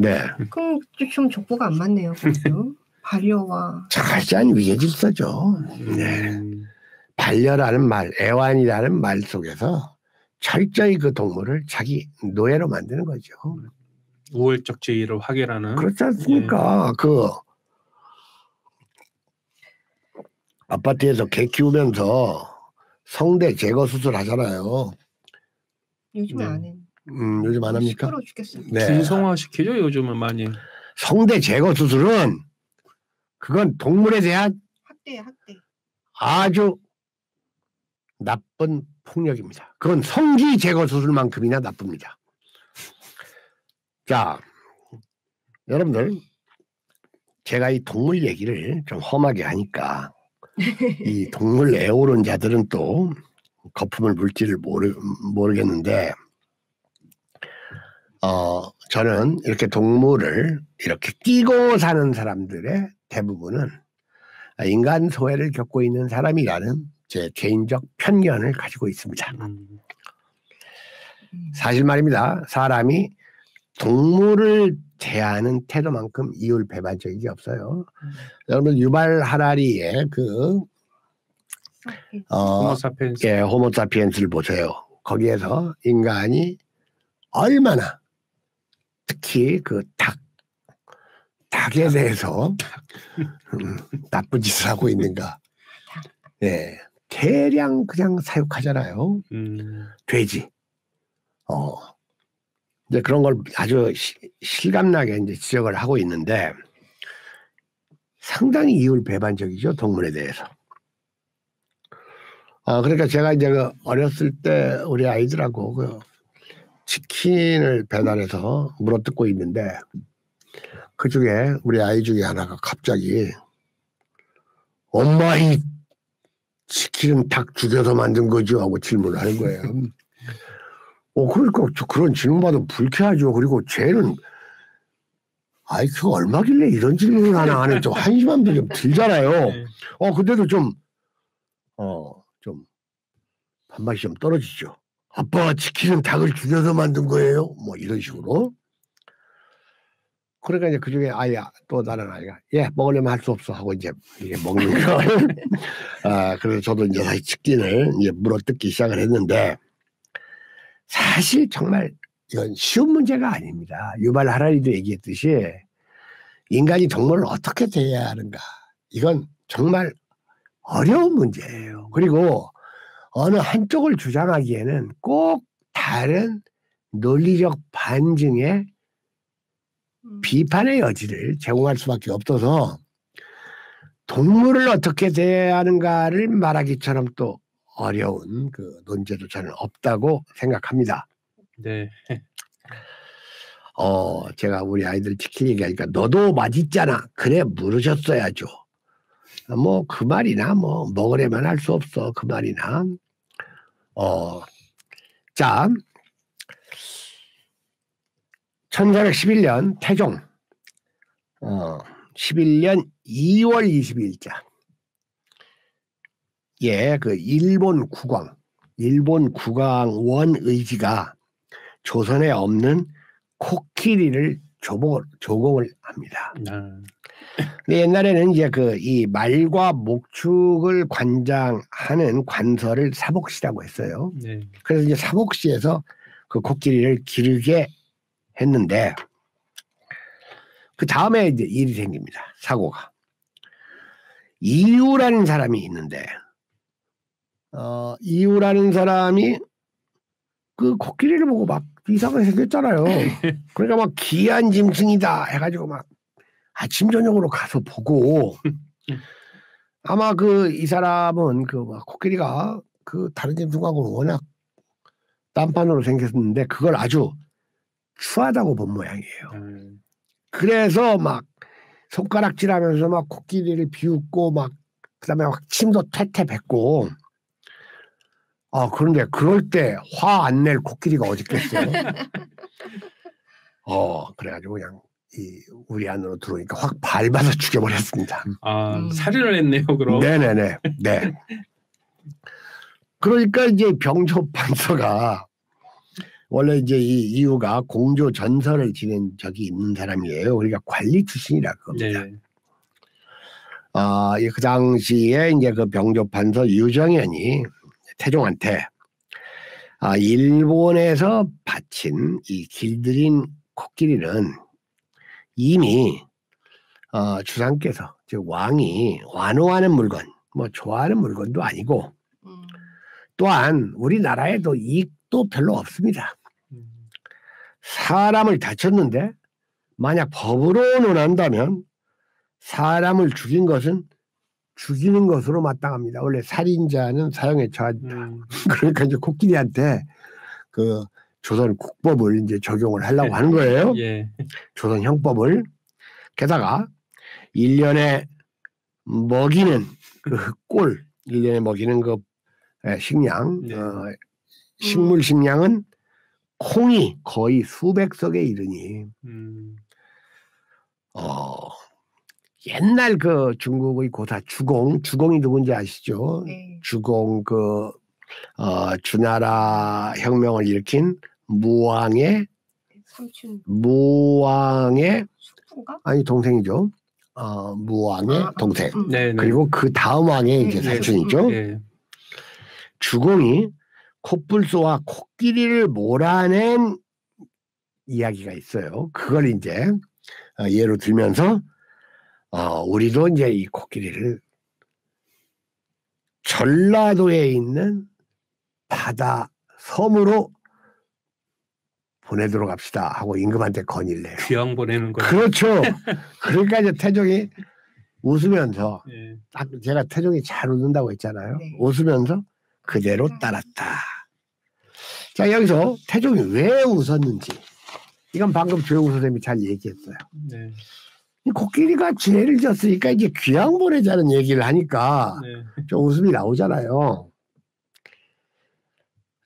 네. 그럼 좀 족보가 안 맞네요. 반려와 자잘한 위계 질서죠. 네. 반려라는 말, 애완이라는 말 속에서 철저히 그 동물을 자기 노예로 만드는 거죠. 우월적지위를 확인하는. 그렇지 않습니까? 그 아파트에서 개 키우면서 성대 제거 수술 하잖아요. 요즘에 안 해. 요즘 안 합니까? 시끄러워 죽겠어요. 네. 중성화 시키죠 요즘은 많이. 성대 제거 수술은 그건 동물에 대한 학대. 아주 나쁜 폭력입니다. 그건 성기 제거 수술만큼이나 나쁩니다. 자, 여러분들 제가 이 동물 얘기를 좀 험하게 하니까 이 동물 애호론자들은 또 거품을 물지를 모르겠는데 저는 이렇게 동물을 이렇게 끼고 사는 사람들의 대부분은 인간 소외를 겪고 있는 사람이라는 제 개인적 편견을 가지고 있습니다. 사실 말입니다. 사람이 동물을 대하는 태도만큼 이율배반적이 없어요. 여러분 유발 하라리의 그 호모사피엔스. 예, 호모사피엔스를 보세요. 거기에서 인간이 얼마나 특히 그 닭에 대해서 나쁜 짓을 하고 있는가. 예, 대량 그냥 사육하잖아요. 돼지. 이제 그런 걸 아주 실감나게 이제 지적을 하고 있는데 상당히 이율배반적이죠, 동물에 대해서. 그러니까 제가 이제 그 어렸을 때 우리 아이들하고 그 치킨을 배달해서 물어뜯고 있는데 그 중에 우리 아이 중에 하나가 갑자기 엄마 이 치킨은 닭 죽여서 만든 거죠? 하고 질문을 하는 거예요. 그러니까 그런 질문받으면 불쾌하죠. 그리고 쟤는 IQ가 얼마길래 이런 질문을 하나 하는 좀 한심함도 좀 들잖아요. 근데도 좀 반맛이 좀 떨어지죠. 아빠 치킨은 닭을 죽여서 만든 거예요? 뭐 이런 식으로. 그러니까 이제 그 중에 또 다른 아이가 먹으려면 할 수 없어 하고 이제 이게 먹는 거. 그래서 저도 이제 다시 치킨을 이제 물어뜯기 시작을 했는데 사실 정말 이건 쉬운 문제가 아닙니다. 유발 하라리도 얘기했듯이 인간이 동물을 어떻게 대해야 하는가. 이건 정말 어려운 문제예요. 그리고 어느 한쪽을 주장하기에는 꼭 다른 논리적 반증의 비판의 여지를 제공할 수밖에 없어서 동물을 어떻게 대하는가를 말하기처럼 또 어려운 그 논제도 저는 없다고 생각합니다. 네. 제가 우리 아이들 치킨 얘기하니까 너도 맛있잖아. 그래 물으셨어야죠. 뭐 그 말이나 뭐 먹으려면 할 수 없어 그 말이나. 자 1411년 태종 11년 2월 22일자 그 일본 국왕 원의지가 조선에 없는 코끼리를 조공을 합니다. 근데 옛날에는 이제 이 말과 목축을 관장하는 관서를 사복시라고 했어요. 네. 그래서 이제 사복시에서 그 코끼리를 기르게 했는데 그 다음에 이제 일이 생깁니다. 사고가. 이유라는 사람이 있는데 이유라는 사람이 그 코끼리를 보고 막 이상하게 생겼잖아요. 그러니까 막 귀한 짐승이다 해가지고 막 아침 저녁으로 가서 보고 아마 이 사람은 코끼리가 그 다른 짐승하고는 워낙 딴판으로 생겼는데 그걸 아주 추하다고 본 모양이에요. 그래서 막 손가락질하면서 막 코끼리를 비웃고 막 그다음에 막 침도 퇴퇴 뱉고 그런데 그럴 때 화 안 낼 코끼리가 어디 있겠어요? 그래가지고 그냥 우리 안으로 들어오니까 확 밟아서 죽여버렸습니다. 살인을 했네요, 그럼. 네네네. 네. 그러니까 이제 병조판서가 원래 이제 이 이유가 공조 전설을 지낸 적이 있는 사람이에요. 우리가 관리 출신이라고 합니다. 네. 그 당시에 이제 그 병조판서 유정현이 태종한테 일본에서 바친 이 길들인 코끼리는 이미 주상께서 즉 왕이 완호하는 물건, 뭐 좋아하는 물건도 아니고 또한 우리나라에도 이익도 별로 없습니다. 사람을 다쳤는데 만약 법으로 논한다면 사람을 죽인 것은 죽이는 것으로 마땅합니다. 원래 살인자는 사형에 처한다. 그러니까 이제 코끼리한테 그 조선 국법을 이제 적용을 하려고 하는 거예요. 예. 조선 형법을. 게다가 1년에 먹이는 그 꼴, 1년에 먹이는 그 식량, 네. 식물 식량은 콩이 거의 수백 석에 이르니 옛날 그 중국의 고사 주공이 누군지 아시죠? 네. 주공 주나라 혁명을 일으킨 무왕의 삼촌 숙부인가? 아니 동생이죠. 무왕의 동생. 네, 네. 그리고 그 다음 왕의 이제 네, 사촌이죠. 네. 주공이 코뿔소와 코끼리를 몰아낸 이야기가 있어요. 그걸 이제 예로 들면서 우리도 이제 이 코끼리를 전라도에 있는 바다 섬으로 보내도록 합시다 하고 임금한테 건의를 해요. 귀양 보내는 거. 그렇죠. 그러니까 이제 태종이 웃으면서 네. 딱 제가 태종이 잘 웃는다고 했잖아요. 네. 웃으면서 그대로 따랐다. 자, 여기서 태종이 왜 웃었는지 이건 방금 조영우 선생님이 잘 얘기했어요. 네. 이 코끼리가 죄를 졌으니까 이제 귀양 보내자는 얘기를 하니까 네. 좀 웃음이 나오잖아요.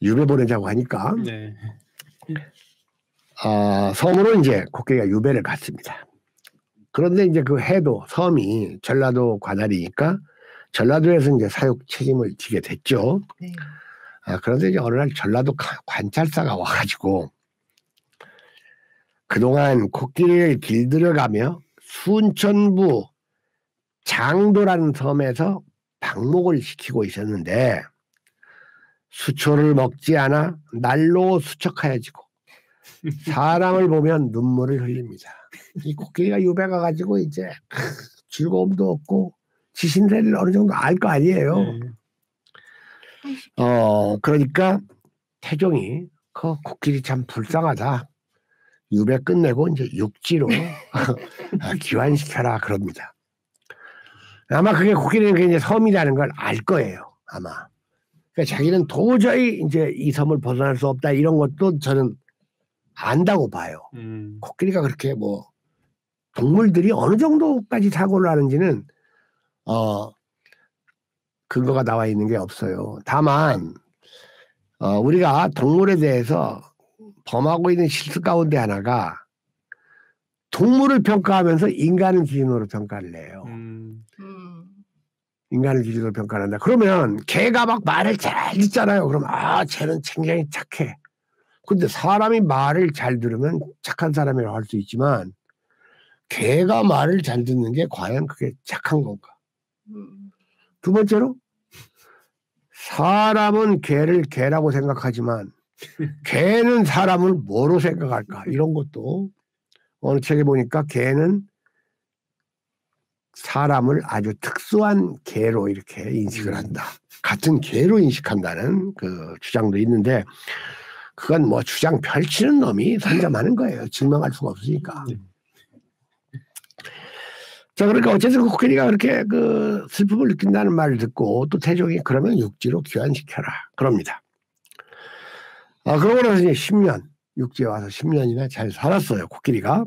유배 보내자고 하니까 네. 섬으로 이제 코끼리가 유배를 갔습니다. 그런데 이제 그 해도 섬이 전라도 관할이니까 전라도에서 이제 사육 책임을 지게 됐죠. 네. 그런데 이제 어느 날 전라도 관찰사가 와가지고 그동안 코끼리를 길들여가며 순천부 장도라는 섬에서 방목을 시키고 있었는데 수초를 먹지 않아 날로 수척하여지고 사람을 보면 눈물을 흘립니다. 이 코끼리가 유배 가가지고 이제 즐거움도 없고 지신세를 어느 정도 알 거 아니에요. 네. 그러니까 태종이 그 코끼리 참 불쌍하다. 유배 끝내고 이제 육지로 귀환시켜라 그럽니다. 아마 그게 코끼리는 이제 섬이라는 걸 알 거예요. 아마. 그러니까 자기는 도저히 이제 이 섬을 벗어날 수 없다 이런 것도 저는 안다고 봐요. 코끼리가 그렇게 뭐 동물들이 어느 정도까지 사고를 하는지는 근거가 나와 있는 게 없어요. 다만 우리가 동물에 대해서 범하고 있는 실수 가운데 하나가 동물을 평가하면서 인간을 기준으로 평가를 해요. 인간을 기준으로 평가를 한다. 그러면 개가 막 말을 잘 듣잖아요. 그럼 쟤는 굉장히 착해. 근데 사람이 말을 잘 들으면 착한 사람이라고 할 수 있지만 개가 말을 잘 듣는 게 과연 그게 착한 건가? 두 번째로 사람은 개를 개라고 생각하지만 개는 사람을 뭐로 생각할까? 이런 것도 어느 책에 보니까 개는 사람을 아주 특수한 개로 이렇게 인식을 한다. 같은 개로 인식한다는 그 주장도 있는데 그건 뭐 주장 펼치는 놈이 선점하는 거예요. 증명할 수가 없으니까. 자, 그러니까 어쨌든 코끼리가 그렇게 그 슬픔을 느낀다는 말을 듣고 또 태종이 그러면 육지로 귀환시켜라 그럽니다. 그러고 나서 이제 10년 육지에 와서 10년이나 잘 살았어요. 코끼리가.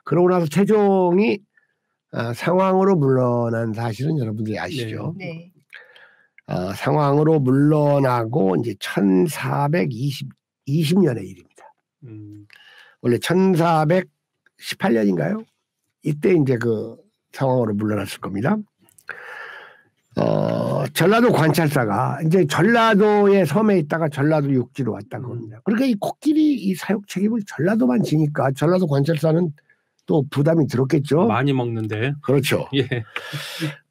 그러고 나서 태종이 상왕으로 물러난 사실은 여러분들이 아시죠? 네. 상왕으로 물러나고 이제 1420년의 일입니다. 원래 1418년인가요? 이때 이제 그 상황으로 물러났을 겁니다. 전라도 관찰사가 이제 전라도의 섬에 있다가 전라도 육지로 왔다는 겁니다. 그러니까 이 코끼리 이 사육 책임을 전라도만 지니까 전라도 관찰사는 또 부담이 들었겠죠. 많이 먹는데. 그렇죠. 예.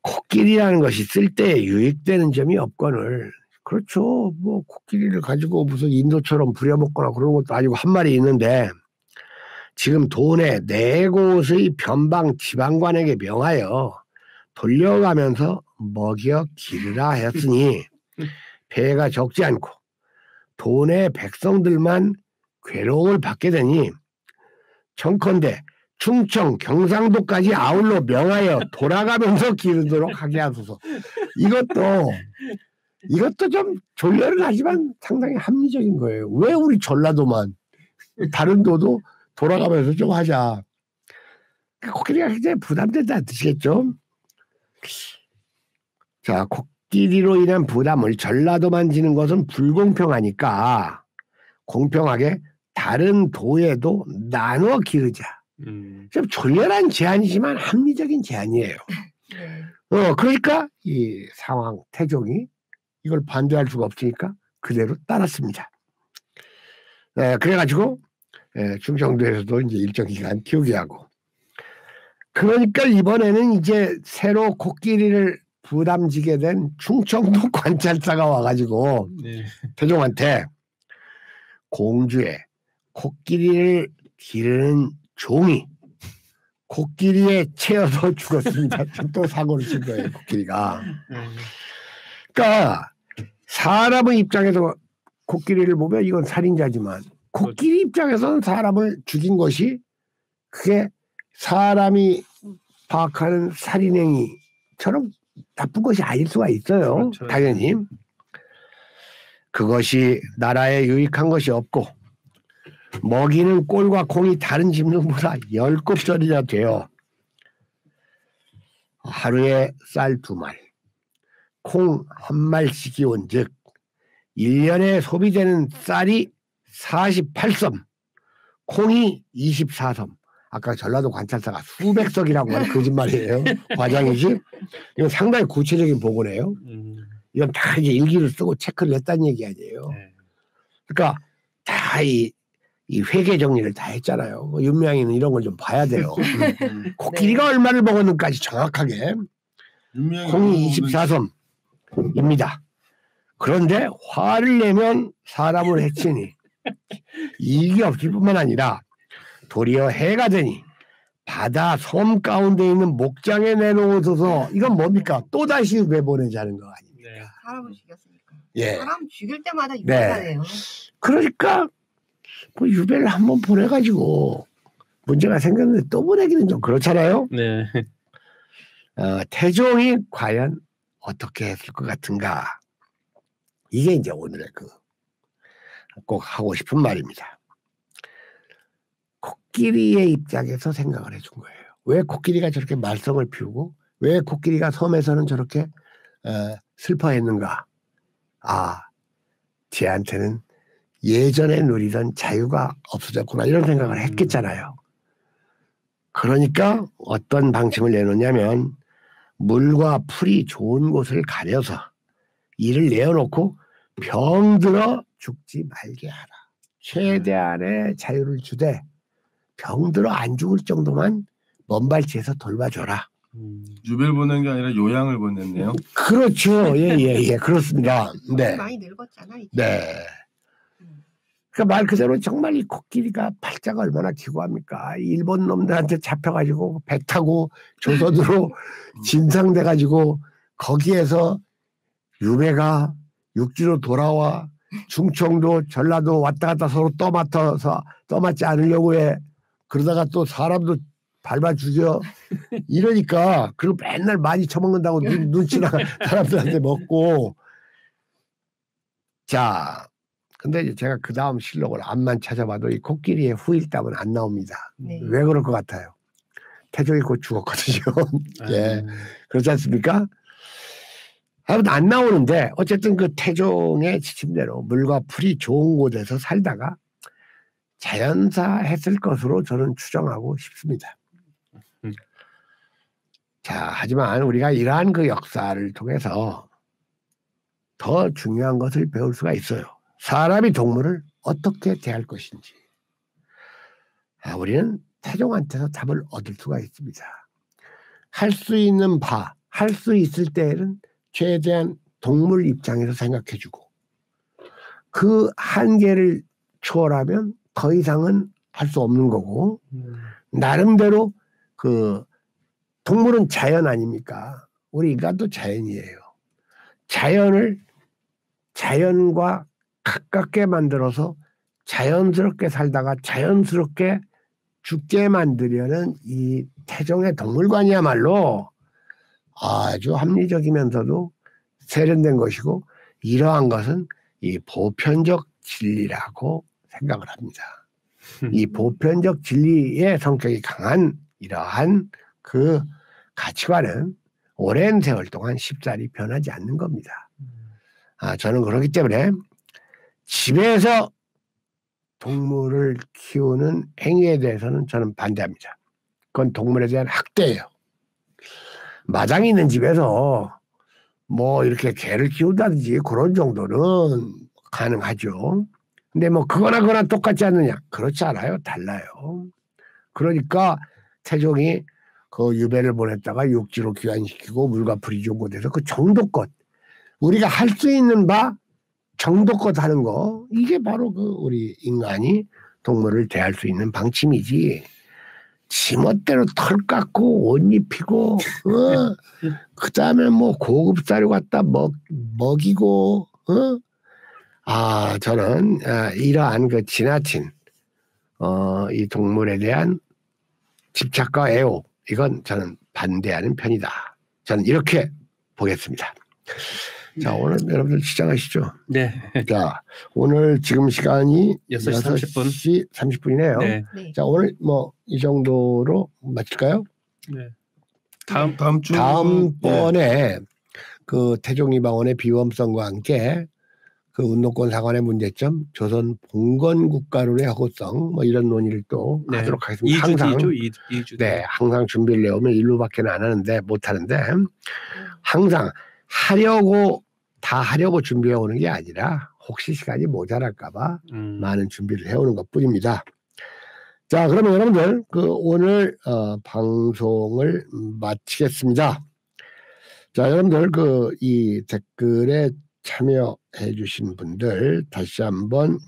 코끼리라는 것이 쓸 때 유익되는 점이 없거늘. 그렇죠. 뭐 코끼리를 가지고 무슨 인도처럼 부려먹거나 그런 것도 아니고 한 마리 있는데 지금 돈에 4곳의 변방 지방관에게 명하여 돌려가면서 먹여 기르라 하였으니 배가 적지 않고 돈의 백성들만 괴로움을 받게 되니 청컨대 충청 경상도까지 아울러 명하여 돌아가면서 기르도록 하게 하소서. 이것도 좀 졸려는 하지만 상당히 합리적인 거예요. 왜 우리 전라도만 다른 도도 돌아가면서 좀 하자. 코끼리가 굉장히 부담된다는 뜻이겠죠. 자, 코끼리로 인한 부담을 전라도만 지는 것은 불공평하니까 공평하게 다른 도에도 나눠 기르자. 좀 졸렬한 제안이지만 합리적인 제안이에요. 그러니까 이 상황 태종이 이걸 반대할 수가 없으니까 그대로 따랐습니다. 그래가지고 충청도에서도 이제 일정 기간 키우게 하고. 그러니까 이번에는 이제 새로 코끼리를 부담지게 된 충청도 관찰사가 와가지고 태종한테 공주에 코끼리를 기르는 종이 코끼리에 채여서 죽었습니다. 또 사고를 친 거예요, 코끼리가. 그러니까 사람의 입장에서 코끼리를 보면 이건 살인자지만 코끼리 입장에서는 사람을 죽인 것이 그게 사람이 파악하는 살인행위처럼 나쁜 것이 아닐 수가 있어요. 그렇죠. 당연히. 그것이 나라에 유익한 것이 없고 먹이는 꼴과 콩이 다른 짐승보다 10곱절이나 돼요. 하루에 쌀 2말, 콩 1말씩이 온즉 1년에 소비되는 쌀이 48섬, 콩이 24섬. 아까 전라도 관찰사가 수백 석이라고 하는 거짓말이에요. 과장이지? 이건 상당히 구체적인 보고네요. 이건 다 이제 일기를 쓰고 체크를 했다는 얘기 아니에요. 그러니까 다 이 회계 정리를 다 했잖아요. 윤명이는 이런 걸 좀 봐야 돼요. 코끼리가 얼마를 먹었는지까지 정확하게. 콩이 24섬입니다. 그런데 화를 내면 사람을 해치니 이익이 없을 뿐만 아니라 도리어 해가 되니 바다 섬 가운데 있는 목장에 내놓으소서. 이건 뭡니까? 또다시 내보내자는 거 아닙니까? 사람을 죽였으니까. 예. 사람 죽일 때마다 유배하네요. 그러니까 뭐 유배를 한번 보내가지고 문제가 생겼는데 또 보내기는 좀 그렇잖아요. 네. 태종이 과연 어떻게 했을 것 같은가? 이게 이제 오늘의 꼭 하고 싶은 말입니다. 코끼리의 입장에서 생각을 해준 거예요. 왜 코끼리가 저렇게 말썽을 피우고 왜 코끼리가 섬에서는 저렇게 슬퍼했는가? 쟤한테는 예전에 누리던 자유가 없어졌구나 이런 생각을 했겠잖아요. 그러니까 어떤 방침을 내놓냐면 물과 풀이 좋은 곳을 가려서 이를 내어놓고 병들어 죽지 말게 하라. 최대한의 자유를 주되 병들어 안 죽을 정도만 먼발치에서 돌봐줘라. 유배를 보낸 게 아니라 요양을 보냈네요. 그렇죠. 예, 그렇습니다. 네. 많이 늙었잖아. 이제. 네. 그러니까 말 그대로 정말 이 코끼리가 팔자가 얼마나 기구합니까? 일본 놈들한테 잡혀가지고 배 타고 조선으로 진상돼가지고 거기에서 유배가 육지로 돌아와 충청도 전라도 왔다 갔다 서로 떠맞지 않으려고 해. 그러다가 또 사람도 밟아 죽여. 이러니까 그리고 맨날 많이 처먹는다고 눈치나 사람들한테 먹고. 자, 근데 이제 제가 그 다음 실록을 앞만 찾아봐도 이 코끼리의 후일담은 안 나옵니다. 네. 왜 그럴 것 같아요? 태종이 곧 죽었거든요. 예, 그렇지 않습니까? 아무튼 안 나오는데 어쨌든 그 태종의 지침대로 물과 풀이 좋은 곳에서 살다가 자연사했을 것으로 저는 추정하고 싶습니다. 자, 하지만 우리가 이러한 그 역사를 통해서 더 중요한 것을 배울 수가 있어요. 사람이 동물을 어떻게 대할 것인지. 우리는 태종한테서 답을 얻을 수가 있습니다. 할 수 있는 바, 할 수 있을 때에는 최대한 동물 입장에서 생각해주고 그 한계를 초월하면 더 이상은 할 수 없는 거고 나름대로 그 동물은 자연 아닙니까? 우리 인간도 자연이에요. 자연과 가깝게 만들어서 자연스럽게 살다가 자연스럽게 죽게 만들려는 이 태종의 동물관이야말로 아주 합리적이면서도 세련된 것이고 이러한 것은 이 보편적 진리라고 생각을 합니다. 이 보편적 진리의 성격이 강한 이러한 그 가치관은 오랜 세월 동안 쉽사리 변하지 않는 겁니다. 저는 그렇기 때문에 집에서 동물을 키우는 행위에 대해서는 저는 반대합니다. 그건 동물에 대한 학대예요. 마당이 있는 집에서 뭐 이렇게 개를 키운다든지 그런 정도는 가능하죠. 근데 뭐 그거나 똑같지 않느냐? 그렇지 않아요. 달라요. 그러니까 태종이 그 유배를 보냈다가 육지로 귀환시키고 물과 풀이 좋은 곳에서 그 정도껏 우리가 할 수 있는 바 정도껏 하는 거 이게 바로 그 우리 인간이 동물을 대할 수 있는 방침이지. 지멋대로 털 깎고 옷 입히고 그 다음에 뭐 고급 사료 갖다 먹이고 저는 이러한 그 지나친 이 동물에 대한 집착과 애호 이건 저는 반대하는 편이다. 저는 이렇게 보겠습니다. 자, 오늘 여러분들 시작하시죠. 네. 자, 오늘 지금 시간이 6시 30분이네요. 네. 네. 자, 오늘 뭐 이 정도로 마칠까요? 네. 다음번에 그 태종이방원의 비범성과 함께 그 운동권 상환의 문제점, 조선 봉건 국가론의 허구성 뭐 이런 논의를 또 하도록 하겠습니다. 2주. 네, 항상 준비를 해오면 일부밖에 안 하는데 못 하는데 항상 다 하려고 준비해 오는 게 아니라 혹시 시간이 모자랄까봐 많은 준비를 해오는 것뿐입니다. 자, 그러면 여러분들 오늘 방송을 마치겠습니다. 자, 여러분들 이 댓글에 참여해 주신 분들 다시 한번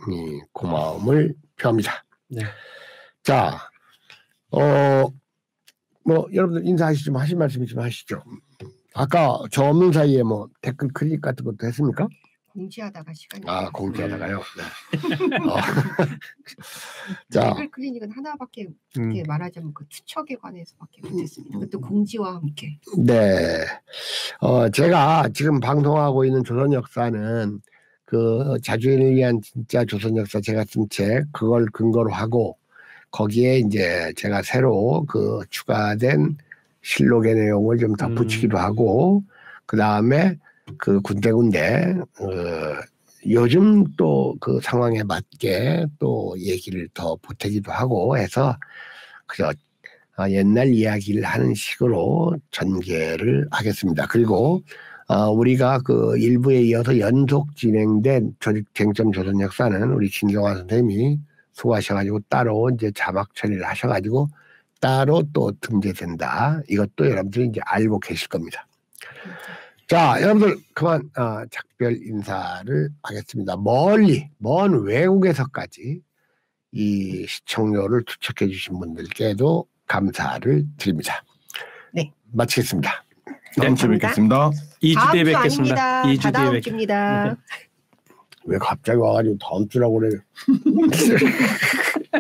고마움을 표합니다. 네. 자, 뭐 여러분들 인사하시죠. 좀 하실 말씀 좀 하시죠. 아까 저 없는 사이에 뭐 댓글 클릭 같은 것도 했습니까? 공지하다가 시간이. 공지하다가요. 네. 자, 댓글 클리닉은 하나밖에 이렇게 말하자면 그 투척에 관해서밖에 못했습니다. 그것도 공지와 함께. 네. 제가 지금 방송하고 있는 조선 역사는 그 자주인을 위한 진짜 조선 역사 제가 쓴 책 그걸 근거로 하고 거기에 이제 제가 새로 그 추가된 실록의 내용을 좀 덧붙이기도 하고 그 다음에 그 군데군데 요즘 또 그 상황에 맞게 또 얘기를 더 보태기도 하고 해서 그저 옛날 이야기를 하는 식으로 전개를 하겠습니다. 그리고 우리가 그 일부에 이어서 연속 진행된 쟁점 조선 역사는 우리 진경화 선생님이 수고하셔가지고 따로 이제 자막 처리를 하셔가지고 따로 또 등재된다. 이것도 여러분들이 이제 알고 계실 겁니다. 자, 여러분들 그만 작별 인사를 하겠습니다. 멀리 먼 외국에서까지 이 시청료를 투척해 주신 분들께도 감사를 드립니다. 네. 마치겠습니다. 다음 주에 뵙겠습니다. 2주 뒤에 다음 주 뵙겠습니다. 아닙니다. 2주 뒤에 다다음 뵙겠습니다. 주입니다. 왜 갑자기 와가지고 다음 주라고 그래?